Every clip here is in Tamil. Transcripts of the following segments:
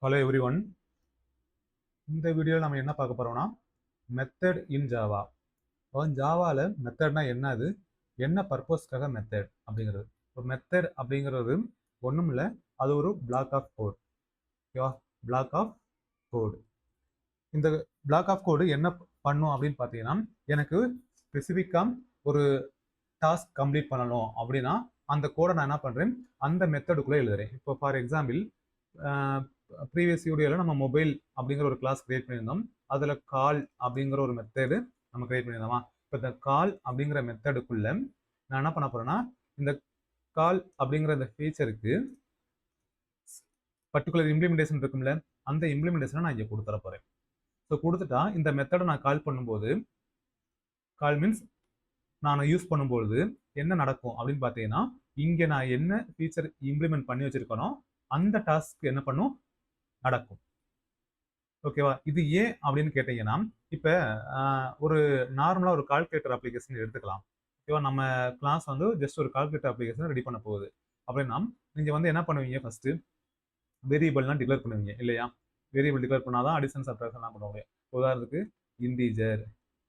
Hello every one. இந்த வீடியோவில் நம்ம என்ன பார்க்க போறோம்னா மெத்தட் இன் ஜாவா. ஜாவாவில் மெத்தட்னா என்னது, என்ன பர்பஸ்க்காக மெத்தட் அப்படிங்கிறது. ஒரு மெத்தட் அப்படிங்கிறது ஒன்றும் இல்லை, அது ஒரு பிளாக் ஆஃப் கோட். ஓகேவா? Block of code. இந்த பிளாக் ஆஃப் கோடு என்ன பண்ணும் அப்படின்னு பார்த்தீங்கன்னா, எனக்கு ஸ்பெசிஃபிக்காக ஒரு டாஸ்க் கம்ப்ளீட் பண்ணணும் அப்படின்னா அந்த கோடை நான் என்ன பண்ணுறேன், அந்த மெத்தடுக்குள்ளே எழுதுறேன். இப்போ ஃபார் எக்ஸாம்பிள், ப்ரீவியஸ் வீடியோவில் நம்ம மொபைல் அப்படிங்கிற ஒரு கிளாஸ் கிரியேட் பண்ணியிருந்தோம். அதில் கால் அப்படிங்கிற ஒரு மெத்தடு நம்ம கிரியேட் பண்ணியிருந்தோமா. இப்போ இந்த கால் அப்படிங்கிற மெத்தடுக்குள்ள நான் என்ன பண்ண போறேன்னா, இந்த கால் அப்படிங்கிற இந்த ஃபீச்சருக்கு பர்டிகுலர் இம்ப்ளிமெண்டேஷன் இருக்கும்ல, அந்த இம்ப்ளிமெண்டேஷனை நான் இங்கே கொடுத்துட போறேன். ஸோ கொடுத்துட்டா இந்த மெத்தடை நான் கால் பண்ணும்போது, கால் மீன்ஸ் நான் யூஸ் பண்ணும்போது என்ன நடக்கும் அப்படின்னு பார்த்தீங்கன்னா, இங்கே நான் என்ன ஃபீச்சர் இம்ப்ளிமெண்ட் பண்ணி வச்சிருக்கனோ அந்த டாஸ்க் என்ன பண்ணும், நடக்கும். ஓகேவா? இது ஏன் அப்படின்னு கேட்டீங்கன்னா, இப்போ ஒரு நார்மலாக ஒரு கால்குலேட்டர் அப்ளிகேஷன் எடுத்துக்கலாம். ஓகேவா? நம்ம கிளாஸ் வந்து ஜஸ்ட் ஒரு கால்குலேட்டர் அப்ளிகேஷன் ரெடி பண்ண போகுது அப்படின்னா, நீங்கள் வந்து என்ன பண்ணுவீங்க, ஃபர்ஸ்ட் வேரியபிள்லாம் டிக்ளேர் பண்ணுவீங்க இல்லையா? வேரியபிள் டிக்ளேர் பண்ணாதான் அடிஷன் சப்ட்ராக்ஷன்லாம் பண்ண முடியும். உதாரணத்துக்கு integer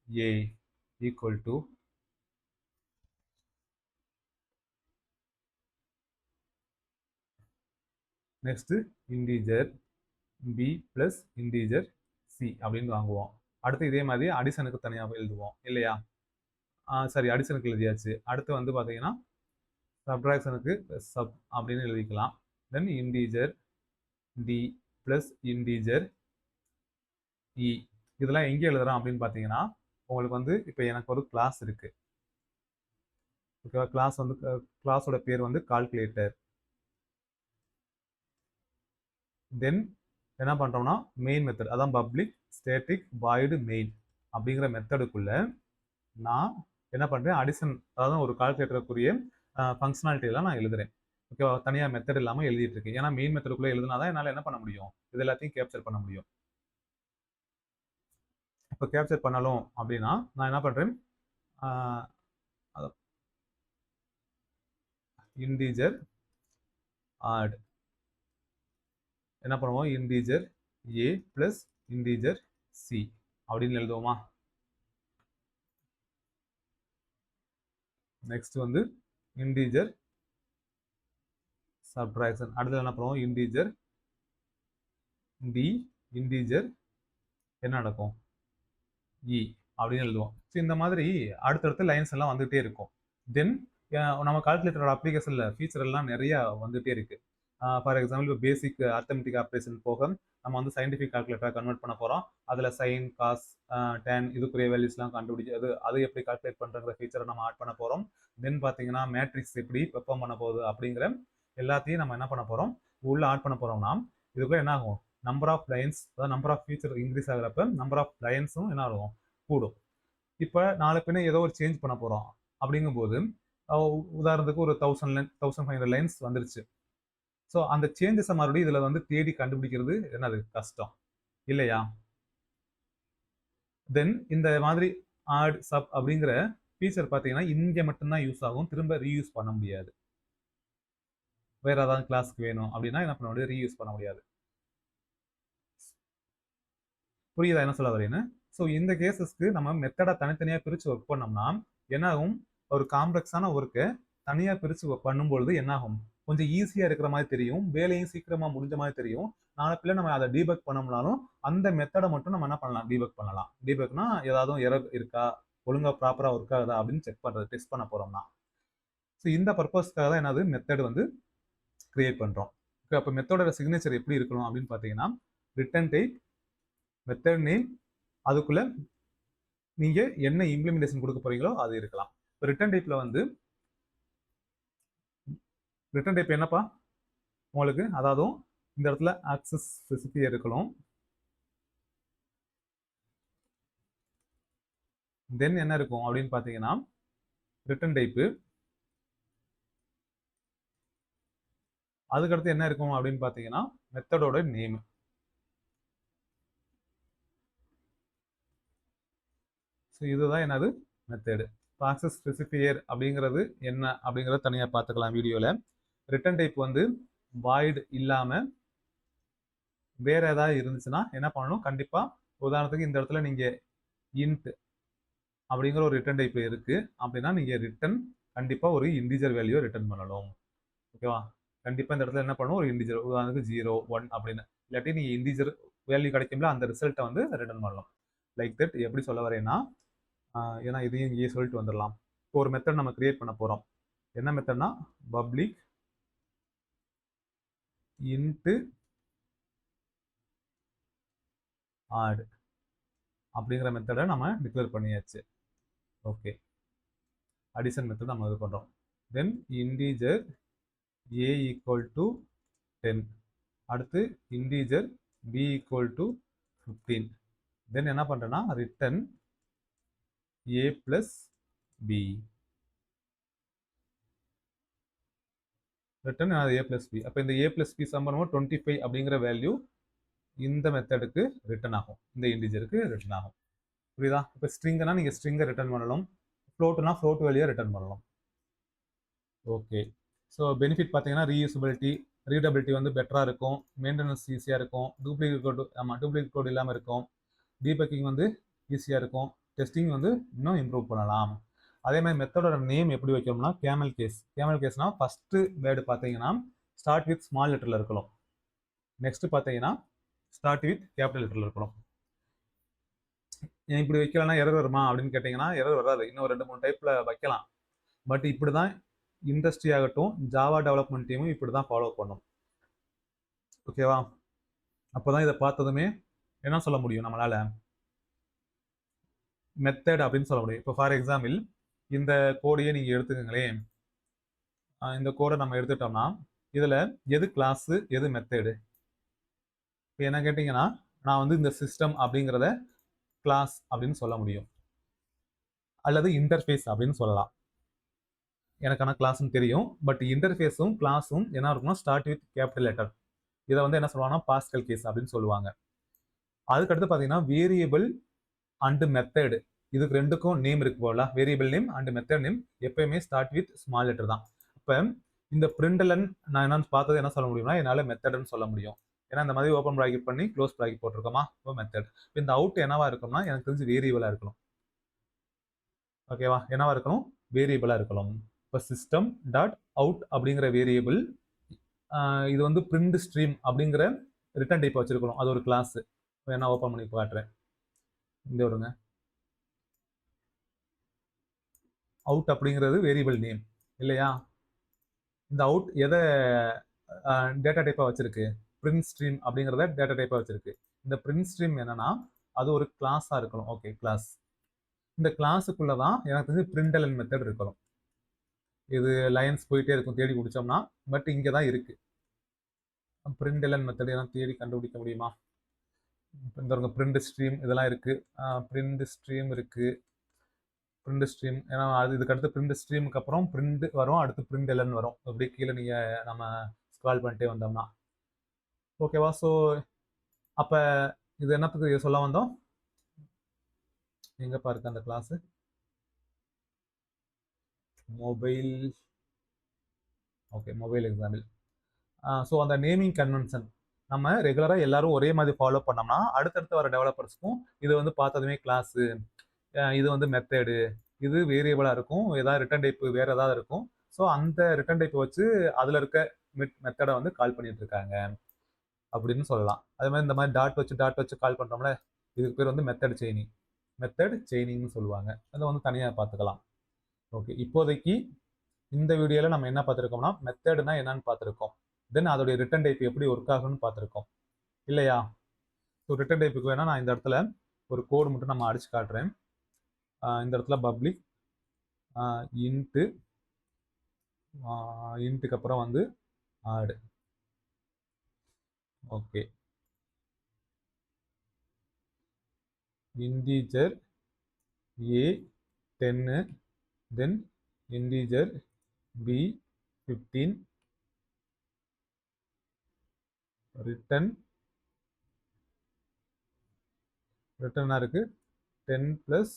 A equal to next integer B plus integer C அப்படின்னு வாங்குவோம். அடுத்து இதே மாதிரி அடிஷனுக்கு தனியாக எழுதுவோம் இல்லையா? சரி, அடிஷனுக்கு எழுதியாச்சு. அடுத்து வந்து பார்த்தீங்கன்னா சப்ட்ராக்ஷனுக்கு சப் அப்படின்னு எழுதிக்கலாம். தென் இன்டீஜர் டி பிளஸ் இன்டீஜர் இ. இதெல்லாம் எங்கே எழுதுறோம் அப்படின்னு பார்த்தீங்கன்னா, உங்களுக்கு வந்து இப்போ எனக்கு ஒரு கிளாஸ் இருக்கு. ஓகேவா? கிளாஸ் வந்து கிளாஸோட பேர் வந்து கால்குலேட்டர். தென் என்ன பண்ணுறோம்னா மெயின் மெத்தட், அதான் பப்ளிக் ஸ்டேட்டிக் வாய்டு மெயின் அப்படிங்கிற மெத்தடுக்குள்ள நான் என்ன பண்ணுறேன், அடிஷன், அதாவது ஒரு கால்குலேட்டருக்குரிய ஃபங்க்ஷனாலிட்டியெல்லாம் நான் எழுதுறேன். ஓகேவா? தனியாக மெத்தட் இல்லாமல் எழுதிட்டு இருக்கேன். ஏன்னா மெயின் மெத்தடுக்குள்ளே எழுதுனா தான் என்னால் என்ன பண்ண முடியும், இது எல்லாத்தையும் கேப்சர் பண்ண முடியும். இப்போ கேப்சர் பண்ணணும் அப்படின்னா நான் என்ன பண்ணுறேன், இன்டீஜர் ஆட் என்ன பண்ணுவோம், இன்டீஜர் ஏ பிளஸ் இன்டீஜர் சி அப்படின்னு எழுதுவோமா. நெக்ஸ்ட் வந்து இன்டீஜர் சப்ட்ராக்ஷன். அடுத்து என்ன பண்ணுவோம், இன்டீஜர் டி இன்டீஜர் என்ன நடக்கும், இ அப்படின்னு எழுதுவோம். ஸோ இந்த மாதிரி அடுத்தடுத்த லைன்ஸ் எல்லாம் வந்துகிட்டே இருக்கும். தென் நம்ம கால்குலேட்டரோட அப்ளிகேஷனில் ஃபீச்சர் எல்லாம் நிறைய வந்துகிட்டே இருக்கு. ஃபார் எக்ஸாம்பிள், இப்போ பேசிக் அர்த்தமெட்டிக் ஆப்ரேஷன் போக நம்ம வந்து சயின்டிஃபிக் கால்குலேட்டராக கன்வெர்ட் பண்ண போகிறோம். அதில் சைன், காஸ், டேன் இதுக்குரிய வேல்யூஸ்லாம் கண்டுபிடிச்சி அது எப்படி கால்குலேட் பண்ணுறங்கிற ஃபீச்சரை நம்ம ஆட் பண்ண போகிறோம். தென் பார்த்தீங்கன்னா மேட்ரிக்ஸ் எப்படி பெர்ஃபார்ம் பண்ண போகுது அப்படிங்கிற எல்லாத்தையும் நம்ம என்ன பண்ண போகிறோம், உள்ள ஆட் பண்ண போகிறோம்னா இதுக்குள்ள என்ன ஆகும், நம்பர் ஆஃப் லைன்ஸ், அதாவது நம்பர் ஆஃப் ஃபீச்சர் இன்க்ரீஸ் ஆகிறப்ப நம்பர் ஆஃப் லைன்ஸும் என்ன ஆகும், கூடும். இப்போ நாலு பின்ன ஏதோ ஒரு சேஞ்ச் பண்ண போகிறோம் அப்படிங்கும்போது, உதாரணத்துக்கு ஒரு 1500 லைன்ஸ் வந்துருச்சு. ஸோ அந்த சேஞ்சஸை மறுபடியும் இதில் வந்து தேடி கண்டுபிடிக்கிறது என்னது, கஷ்டம் இல்லையா? தென் இந்த மாதிரி ஆட் சப் அப்படிங்கிற ஃபீச்சர் பார்த்தீங்கன்னா இங்கே மட்டும்தான் யூஸ் ஆகும், திரும்ப ரீயூஸ் பண்ண முடியாது. வேற ஏதாவது கிளாஸ்க்கு வேணும் அப்படின்னா என்ன பண்ண முடியாது, ரீயூஸ் பண்ண முடியாது. புரியுதா என்ன சொல்ல வரேன்னு? ஸோ இந்த கேசஸ்க்கு நம்ம மெத்தடை தனித்தனியாக பிரித்து ஒர்க் பண்ணோம்னா என்னாகும், ஒரு காம்ப்ளெக்ஸான ஒர்க்கை தனியாக பிரித்து பண்ணும்பொழுது என்னாகும், கொஞ்சம் ஈஸியாக இருக்கிற மாதிரி தெரியும், வேலையும் சீக்கிரமாக முடிஞ்ச மாதிரி தெரியும். நாளை பிள்ளை நம்ம அதை டீபக் பண்ணோம்னாலும் அந்த மெத்தடை மட்டும் நம்ம என்ன பண்ணலாம், டீபக் பண்ணலாம். டீபக்னா ஏதாவது எரர் இருக்கா, ஒழுங்காக ப்ராப்பராக ஒர்க் ஆகுதா அப்படின்னு செக் பண்ணுறது, டெஸ்ட் பண்ண போகிறோம்னா. ஸோ இந்த பர்பஸ்க்காக தான் என்னது மெத்தட் வந்து கிரியேட் பண்ணுறோம். ஓகே, அப்போ மெத்தடோட சிக்னேச்சர் எப்படி இருக்கணும் அப்படின்னு பார்த்தீங்கன்னா, ரிட்டர்ன் டைப், மெத்தட் நேம், அதுக்குள்ள நீங்க என்ன இம்ப்ளிமெண்டேஷன் கொடுக்க போறீங்களோ அது இருக்கலாம். இப்போ ரிட்டர்ன் டைப்ல வந்து ரிட்டர்ன் டைப் என்னப்பா உங்களுக்கு, அதாவது இந்த இடத்துல ஆக்சஸ் ஸ்பெசிஃபையர் இருக்கணும். தென் என்ன இருக்கும் அப்படின்னு பார்த்தீங்கன்னா, ரிட்டர்ன் டைப்பு, அதுக்கடுத்து என்ன இருக்கும் அப்படின்னு பார்த்தீங்கன்னா மெத்தடோட நேம். ஸோ இதுதான் என்னது, மெத்தடு. ஆக்சஸ் ஸ்பெசிஃபையர் அப்படிங்கிறது என்ன அப்படிங்கிறத தனியாக பார்த்துக்கலாம் வீடியோவில். ரிட்டர்ன் டைப் வந்து வாய்டு இல்லாமல் வேற ஏதாவது இருந்துச்சுன்னா என்ன பண்ணணும், கண்டிப்பா உதாரணத்துக்கு இந்த இடத்துல நீங்க இன்ட் அப்படிங்கிற ஒரு ரிட்டர்ன் டைப் இருக்கு அப்படின்னா நீங்க ரிட்டர்ன் கண்டிப்பா ஒரு இன்டிஜர் வேல்யூ ரிட்டர்ன் பண்ணணும். ஓகேவா? கண்டிப்பா இந்த இடத்துல என்ன பண்ணணும், ஒரு இன்டிஜர் உதாரணத்துக்கு 0 1 அப்படின்னு இல்லாட்டி நீங்க இன்டிஜர் வேல்யூ கிடைக்கும்ல அந்த ரிசல்ட்டை வந்து ரிட்டர்ன் பண்ணலாம். லைக் தட் எப்படி சொல்ல வரேன்னா, ஏன்னா இதையும் இங்கேயே சொல்லிட்டு வந்துடலாம். இப்போ ஒரு மெத்தட் நம்ம கிரியேட் பண்ண போறோம். என்ன மெத்தட்னா பப்ளிக் இன்ட் ஆட் அப்படிங்கிற மெத்தடை நம்ம டிக்ளேர் பண்ணியாச்சு. ஓகே, அடிஷன் மெத்தட் நம்ம இது பண்றோம். தென் இன்டிஜர் a ஈக்குவல் டு 10, அடுத்து இன்டிஜர் b ஈக்குவல் டு 15. தென் என்ன பண்றேன்னா return a plus b, return a plus b. அப்போ இந்த a பிளஸ் b சம் பண்ணும்போது 25 அப்படிங்கிற வேல்யூ இந்த மெத்தடுக்கு ரிட்டர்ன் ஆகும், இந்த இன்டிஜருக்கு ரிட்டர்ன் ஆகும். புரியுதா? இப்போ ஸ்ட்ரிங்னா நீங்க ஸ்ட்ரிங்கை ரிட்டர்ன் பண்ணலாம், ஃப்ளோட்னா ஃப்ளோட் வேல்யூ ரிட்டர்ன் பண்ணலாம். ஓகே, ஸோ பெனிஃபிட் பார்த்தீங்கன்னா ரீயூசபிலிட்டி, ரீடபிலிட்டி வந்து பெட்டராக இருக்கும், மெயின்டெனன்ஸ் ஈஸியாக இருக்கும், டூப்ளிகேட் கோடு டூப்ளிகேட் கோடு இல்லாமல் இருக்கும், டீபக்கிங் வந்து ஈஸியாக இருக்கும், டெஸ்டிங் வந்து இன்னும் இம்ப்ரூவ் பண்ணலாம். அதே மாதிரி மெத்தடோட நேம் எப்படி வைக்கணும்னா கேமல் கேஸ். கேமல் கேஸ்னா ஃபர்ஸ்ட் வேர்டு பார்த்தீங்கன்னா ஸ்டார்ட் வித் ஸ்மால் லெட்டரில் இருக்கணும், நெக்ஸ்ட் பார்த்தீங்கன்னா ஸ்டார்ட் வித் கேபிட்டல் லெட்டரில் இருக்கணும். இப்படி வைக்கலன்னா எரர் வருமா அப்படின்னு கேட்டிங்கன்னா எரர் வராது, இன்னும் 2-3 டைப்பில் வைக்கலாம். பட் இப்படி தான் இண்டஸ்ட்ரி ஆகட்டும் ஜாவா டெவலப்மெண்ட் டீமும் இப்படி தான் ஃபாலோ பண்ணும். ஓகேவா? அப்போ தான் இதை பார்த்ததுமே என்ன சொல்ல முடியும் நம்மளால, மெத்தட் அப்படின்னு சொல்ல முடியும். இப்போ ஃபார் எக்ஸாம்பிள் இந்த கோடையே நீங்கள் எடுத்துக்கங்களேன், இந்த கோடை நம்ம எடுத்துட்டோம்னா இதில் எது கிளாஸு எது மெத்தடு? இப்போ என்ன கேட்டிங்கன்னா நான் வந்து இந்த சிஸ்டம் அப்படிங்கிறத கிளாஸ் அப்படின்னு சொல்ல முடியும், அல்லது இன்டர்ஃபேஸ் அப்படின்னு சொல்லலாம். எனக்கான கிளாஸ்ன்னு தெரியும், பட் இன்டர்ஃபேஸும் கிளாஸும் என்ன இருக்கும்னா ஸ்டார்ட் வித் கேபிட்டல் லெட்டர். இதை வந்து என்ன சொல்லுவாங்கன்னா பாஸ்கல் கேஸ் அப்படின்னு சொல்லுவாங்க. அதுக்கடுத்து பார்த்தீங்கன்னா வேரியபிள் அண்ட் மெத்தட், இதுக்கு ரெண்டுக்கும் நேம் இருக்கு போல, variable name and method name எப்பயுமே ஸ்டார்ட் வித் ஸ்மால் லெட்டர் தான். இப்போ இந்த பிரிண்டலன் நான் என்னன்னு பார்த்தது என்ன சொல்ல முடியும்னா என்னால் மெத்தட்னு சொல்ல முடியும், ஏன்னா இந்த மாதிரி ஓப்பன் ப்ராக்கெட் பண்ணி க்ளோஸ் ப்ராக்கெட் போட்டிருக்கோமா, இப்போ மெத்தட். இந்த அவுட் என்னவா இருக்கும்னா எனக்கு தெரிஞ்சு வேரியபிளாக இருக்கணும். ஓகேவா? என்னவா இருக்கணும், வேரியபிளாக இருக்கணும். இப்போ சிஸ்டம் டாட் அவுட் அப்படிங்கிற வேரியபிள் இது வந்து பிரிண்ட் ஸ்ட்ரீம் அப்படிங்கிற ரிட்டர்ன் டைப் வச்சிருக்கணும், அது ஒரு கிளாஸ். வேணா ஓப்பன் பண்ணி காட்டுறேன், இங்க வருங்க. அவுட் அப்படிங்கிறது வேரியபிள் நேம் இல்லையா? இந்த அவுட் எதை டேட்டா டைப்பாக வச்சிருக்கு, பிரிண்ட் ஸ்ட்ரீம் அப்படிங்கிறத டேட்டா டைப்பாக வச்சிருக்கு. இந்த பிரிண்ட் ஸ்ட்ரீம் என்னன்னா அது ஒரு கிளாஸாக இருக்கணும். Okay, class. இந்த கிளாஸுக்குள்ள தான் எனக்கு தெரிஞ்சு பிரிண்டலன் மெத்தட் இருக்கணும். இது லைன்ஸ் போயிட்டே இருக்கும் தேடி பிடிச்சோம்னா, பட் இங்கே தான் இருக்கு பிரிண்டலன் மெத்தட். எல்லாம் தேடி கண்டுபிடிக்க முடியுமா? இந்த பிரிண்ட் ஸ்ட்ரீம் இதெல்லாம் இருக்கு, பிரிண்ட் ஸ்ட்ரீம் இருக்கு, பிரிண்ட் ஸ்ட்ரீம். ஏன்னா அது இதுக்கு அடுத்து பிரிண்ட் ஸ்ட்ரீமுக்கு அப்புறம் பிரிண்ட் வரும், அடுத்து பிரிண்ட் எல்என் வரும். அப்படியே கீழே நீங்க நம்ம ஸ்க்ரால் பண்ணிட்டே வந்தோம்னா ஓகேவா? ஸோ அப்ப இது என்னத்துக்கு சொல்ல வந்தோம், எங்கப்பா இருக்கு அந்த class, mobile. Okay, mobile example. So அந்த நேமிங் கன்வென்ஷன் நம்ம ரெகுலராக எல்லாரும் ஒரே மாதிரி ஃபாலோ பண்ணோம்னா அடுத்தடுத்து வர டெவலப்பர்ஸ்க்கும் இது வந்து பார்த்ததுமே கிளாஸு, இது வந்து மெத்தடு, இது வேரியபிளாக இருக்கும், ஏதாவது ரிட்டர்ன் டைப் வேறு ஏதாவது இருக்கும். ஸோ அந்த ரிட்டர்ன் டைப் வச்சு அதில் இருக்க மெத்தடை வந்து கால் பண்ணிட்டு இருக்காங்க அப்படின்னு சொல்லலாம். அதே மாதிரி இந்த மாதிரி டாட் வச்சு கால் பண்ணுறோம்ல, இதுக்கு பேர் வந்து மெத்தட் செயினிங், மெத்தட் செயினிங்னு சொல்லுவாங்க. அதை வந்து தனியாக பார்த்துக்கலாம். ஓகே, இப்போதைக்கு இந்த வீடியோவில் நம்ம என்ன பார்த்துருக்கோம்னா மெத்தடுனா என்னன்னு பார்த்துருக்கோம், தென் அதோடைய ரிட்டர்ன் டைப் எப்படி ஒர்க் ஆகும்னு பார்த்துருக்கோம் இல்லையா? ஸோ ரிட்டர்ன் டைப்புக்கு வேணால் நான் இந்த இடத்துல ஒரு கோடு மட்டும் நம்ம அடிச்சு காட்டுறேன். இந்த இடத்துல பப்ளிக் இன்ட்டு இன்ட்டுக்கு அப்புறம் வந்து ஆடு. Okay, integer a 10, then integer b 15, return இருக்கு 10 +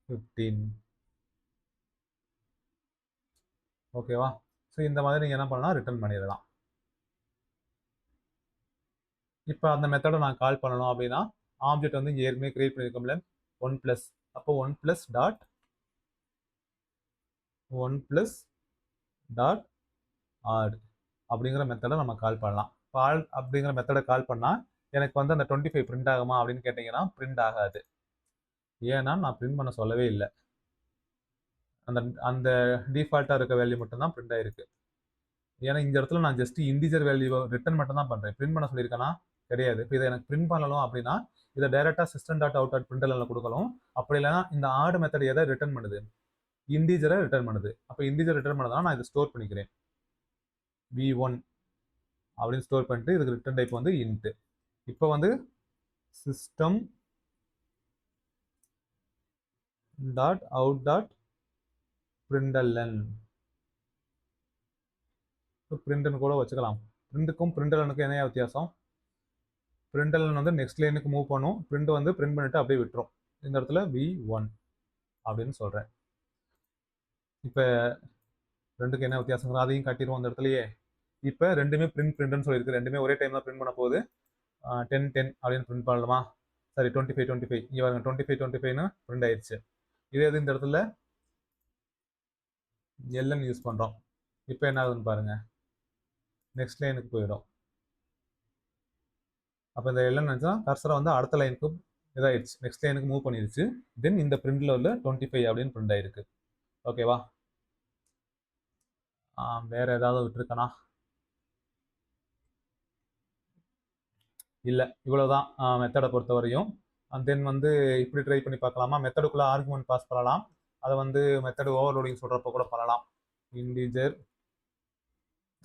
15. ஓகேவா? ஸோ இந்த மாதிரி நீங்கள் என்ன பண்ணலாம், ரிட்டர்ன் பண்ணிடலாம். இப்போ அந்த மெத்தடை நான் கால் பண்ணணும் அப்படின்னா ஆப்ஜெக்ட் வந்து இங்கே ஏற்கனவே கிரியேட் பண்ணியிருக்கோம்ல 1+, அப்போ 1+ டாட் 1+ டாட் ஆட் அப்படிங்கிற மெத்தடை நம்ம கால் பண்ணலாம். கால் அப்படிங்கிற மெத்தடை கால் பண்ணால் எனக்கு வந்து அந்த 25 பிரிண்ட் ஆகுமா அப்படின்னு கேட்டிங்கன்னா பிரிண்ட் ஆகாது. ஏன்னா நான் பிரிண்ட் பண்ண சொல்லவே இல்லை. அந்த அந்த டிஃபால்ட்டாக இருக்க வேல்யூ மட்டும்தான் பிரிண்ட் ஆயிருக்கு. ஏன்னா இந்த இடத்துல நான் ஜஸ்ட் இன்டிஜர் வேல்யூ ரிட்டர்ன் மட்டும் தான் பண்ணுறேன். பிரிண்ட் பண்ண சொல்லியிருக்கேனா கிடையாது. இப்போ இதை எனக்கு பிரிண்ட் பண்ணணும் அப்படின்னா இதை டைரெக்டாக சிஸ்டம் டாட் அவுட் டாட் பிரிண்டலில் கொடுக்கணும். அப்படி இல்லைன்னா இந்த ஆட் மெத்தட் எதை ரிட்டர்ன் பண்ணுது? இன்டிஜரை ரிட்டர்ன் பண்ணுது. அப்போ இன்டிஜர் ரிட்டர்ன் பண்ணதான் நான் இதை ஸ்டோர் பண்ணிக்கிறேன். v1 அப்படின்னு ஸ்டோர் பண்ணிட்டு இதுக்கு ரிட்டர்ன் டைப் வந்து இன்ட். இப்போ வந்து சிஸ்டம் டாட் அவுட் டாட் பிரிண்டலன் பிரிண்ட்னு கூட வச்சுக்கலாம். பிரிண்ட்டுக்கும் பிரிண்டலனுக்கும் என்ன வித்தியாசம்? பிரிண்டலன் வந்து நெக்ஸ்ட் லைனுக்கு மூவ் பண்ணும், பிரிண்ட் வந்து பிரிண்ட் பண்ணிட்டு அப்படியே விட்டுரும். இந்த இடத்துல v1 அப்படின்னு சொல்றேன். இப்போ ரெண்டுக்கு என்ன வித்தியாசம் அதையும் காட்டிடுவோம் அந்த இடத்துலயே. இப்போ ரெண்டுமே பிரிண்ட்னு சொல்லியிருக்கு. ரெண்டுமே ஒரே டைம் தான் பிரிண்ட் பண்ண போகுது. 10 அப்படின்னு பிரிண்ட் பண்ணலாமா? சரி 25 இங்கே பாருங்க 25 பிரிண்ட் ஆயிடுச்சு. இதே இது இந்த இடத்துல எல்என் யூஸ் பண்ணுறோம். இப்போ என்ன ஆகுதுன்னு பாருங்க, நெக்ஸ்ட் லைனுக்கு போயிடும். அப்போ இந்த எல்என் நினச்சா கர்சரை வந்து அடுத்த லைனுக்கு இதாகிடுச்சு, நெக்ஸ்ட் லைனுக்கு மூவ் பண்ணிடுச்சு. தென் இந்த பிரிண்டில் உள்ள 25 அப்படின்னு பிரிண்ட் ஆயிருக்கு. ஓகேவா? வேற ஏதாவது விட்டுருக்கனா? இல்லை, இவ்வளோதான் மெத்தடை பொறுத்த வரையும். அண்ட் தென் வந்து இப்படி ட்ரை பண்ணி பார்க்கலாமா? மெத்தடுக்குள்ளே ஆர்குமெண்ட் பாஸ் பண்ணலாம். அதை வந்து மெத்தடு ஓவர்லோடிங் சொல்கிறப்ப கூட பண்ணலாம். இன்டிஜர்,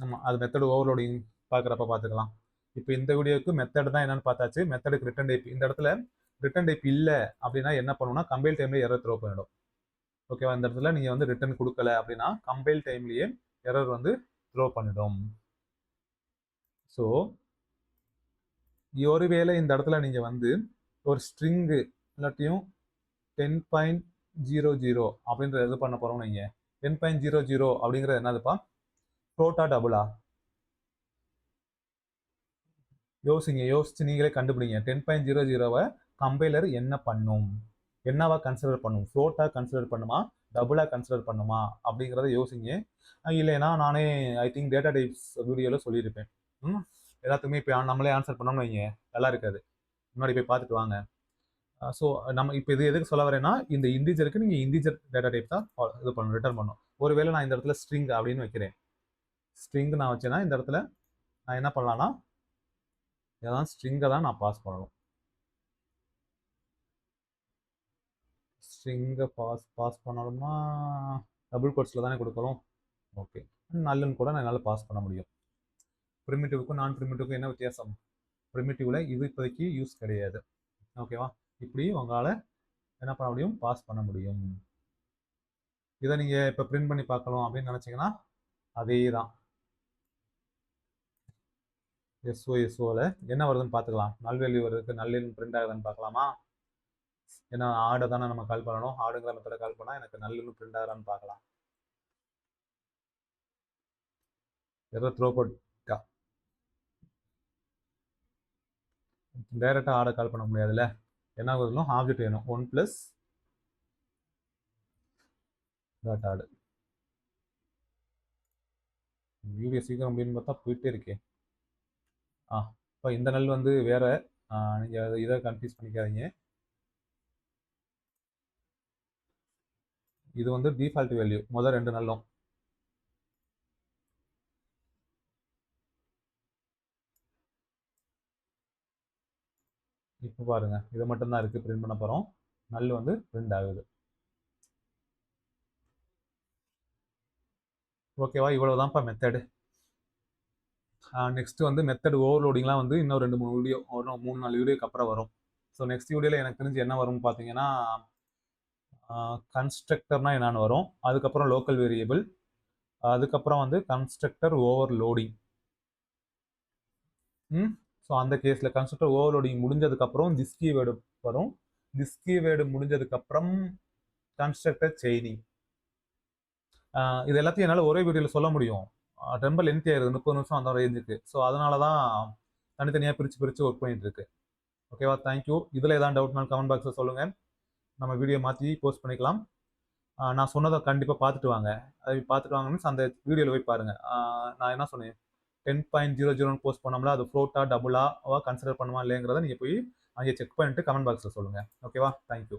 ஆமாம், அது மெத்தடு ஓவர்லோடிங் பார்க்குறப்ப பார்த்துக்கலாம். இப்போ இந்த வீடியோக்கு மெத்தட் தான் என்னன்னு பார்த்தாச்சு. மெத்தடுக்கு ரிட்டன் டைப், இந்த இடத்துல ரிட்டன் டைப் இல்லை அப்படின்னா என்ன பண்ணணும்னா கம்பைல் டைம்லேயே எரர் த்ரோ பண்ணிடும். ஓகேவா? இந்த இடத்துல நீங்கள் வந்து ரிட்டன் கொடுக்கல அப்படின்னா கம்பைல் டைம்லேயே எரர் வந்து த்ரோ பண்ணிடும். ஸோ ஒருவேளை இந்த இடத்துல நீங்கள் வந்து ஒரு ஸ்ட்ரிங்கு இல்லாட்டியும் 10.00 அப்படின்ற இது பண்ண போகிறோம். நீங்கள் 10.00 அப்படிங்கிறது என்னதுப்பா? ஃப்ளோட்டா டபுளா? யோசிச்சு நீங்களே கண்டுபிடிங்க. 10.00 கம்பைலர் என்ன பண்ணும்? என்னவா கன்சிடர் பண்ணும்? ஃப்ளோட்டா கன்சிடர் பண்ணுமா, டபுளா கன்சிடர் பண்ணுமா அப்படிங்கிறத யோசிங்க. இல்லைன்னா நானே ஐ திங்க் டேட்டா டைப்ஸ் வீடியோவில் சொல்லியிருப்பேன். எல்லாத்துக்குமே இப்போ நம்மளே ஆன்சர் பண்ணோம்னு வைங்க, நல்லா இருக்காது. முன்னாடி போய் பார்த்துட்டு வாங்க. ஸோ நம்ம இப்போ இது எதுக்கு சொல்ல வரேன்னா, இந்த இன்டிஜருக்கு நீங்கள் இன்டிஜர் டேட்டா டைப் தான் இது பண்ணணும், ரிட்டர்ன் பண்ணணும். ஒருவேளை நான் இந்த இடத்துல ஸ்ட்ரிங் அப்படின்னு வைக்கிறேன். ஸ்ட்ரிங் நான் வச்சேன்னா இந்த இடத்துல நான் என்ன பண்ணலான்னா ஏதாவது ஸ்ட்ரிங்கை தான் நான் பாஸ் பண்ணணும். ஸ்ட்ரிங்கை பாஸ் பண்ணணும்னா டபுள் கோட்ஸில் தானே கொடுக்கணும். ஓகே, நல்லன்னு கூட நான் என்னால் பாஸ் பண்ண முடியும். ப்ரிமிட்டிவ்க்கும் நான் ப்ரிமிட்டிவ்க்கும் என்ன வித்தியாசம்? ப்ரிமிட்டிவில் இது இப்போதைக்கு யூஸ் கிடையாது. ஓகேவா? இப்படி உங்களால் என்ன பண்ண முடியும்? பாஸ் பண்ண முடியும். இதை நீங்கள் இப்போ பிரிண்ட் பண்ணி பார்க்கணும் அப்படின்னு நினச்சிங்கன்னா அதே தான். எஸ்ஓவில் என்ன வருதுன்னு பார்த்துக்கலாம். நல் வேல்யூ வருதுக்கு நல்லின் பிரிண்ட் ஆகுதுன்னு பார்க்கலாமா? ஏன்னா ஆடை தானே நம்ம கால் பண்ணணும். ஆடுங்கிற மெத்தடை கால் பண்ணால் எனக்கு நல்லின்னு பிரிண்ட் ஆகுதான்னு பார்க்கலாம். எதோ த்ரோ போட்டா டைரெக்டாக ஆடை கால் பண்ண முடியாதுல்ல. என்ன ஆகுதுலும் ஆப்ஜெக்ட் வேணும். 1+ டாட் ஆடு. வீடியோ சீக்கிரம் அப்படின்னு பார்த்தா போயிட்டே இருக்கே. இப்போ இந்த நல் வந்து வேற, நீங்கள் இதை கன்ஃபியூஸ் பண்ணிக்காதீங்க. இது வந்து டிஃபால்ட் வேல்யூ முதல் 2 நல்லும். இப்போ பாருங்க, இது மட்டும்தான் இருக்கு பிரிண்ட் பண்ண போகிறோம். நல் வந்து பிரிண்ட் ஆகுது. ஓகேவா? இவ்வளவுதான்ப்பா மெத்தடு. நெக்ஸ்ட் வந்து மெத்தட் ஓவர்லோடிங்லாம் வந்து இன்னும் 2-3 வீடியோ, இன்னும் 3-4 வீடியோக்கு அப்புறம் வரும். ஸோ நெக்ஸ்ட் வீடியோவில் எனக்கு தெரிஞ்சு என்ன வரும்னு பார்த்தீங்கன்னா கன்ஸ்ட்ரக்டர்னா என்னன்னு வரும். அதுக்கப்புறம் லோக்கல் வேரியபிள், அதுக்கப்புறம் வந்து கன்ஸ்ட்ரக்டர் ஓவர்லோடிங். ஸோ அந்த கேஸில் கன்ஸ்ட்ரக்டர் ஓவர்லோடிங் முடிஞ்சதுக்கப்புறம் திஸ் கீவேர்டு வரும். திஸ் கீவேர்டு முடிஞ்சதுக்கப்புறம் கன்ஸ்ட்ரக்டர் செயினிங். இது எல்லாத்தையும் என்னால் ஒரே வீடியோவில் சொல்ல முடியும். ரொம்ப லென்த்தி ஆயிருது, 30 நிமிஷம் அந்த ரேஞ்சுக்கு. ஸோ அதனால தான் தனித்தனியாக பிரித்து ஒர்க் பண்ணிட்டு இருக்கு. ஓகேவா? தேங்க்யூ. இதில் ஏதாவது டவுட்னாலும் கமெண்ட் பாக்ஸில் சொல்லுங்கள். நம்ம வீடியோ மாற்றி போஸ்ட் பண்ணிக்கலாம். நான் சொன்னதை கண்டிப்பாக பார்த்துட்டு வாங்க. அதை பார்த்துட்டு வாங்க மீன்ஸ் அந்த வீடியோவில் போய் பாருங்கள். நான் என்ன சொன்னேன், 10.00 போஸ்ட் பண்ணோம்ல, அது ஃப்ளோட்டா டபுளாவா கன்சிடர் பண்ணுமா இல்லைங்கிறத நீங்கள் போய் அங்கே செக் பண்ணிட்டு கமெண்ட் பாக்ஸில் சொல்லுங்கள். ஓகேவா? தேங்க்யூ.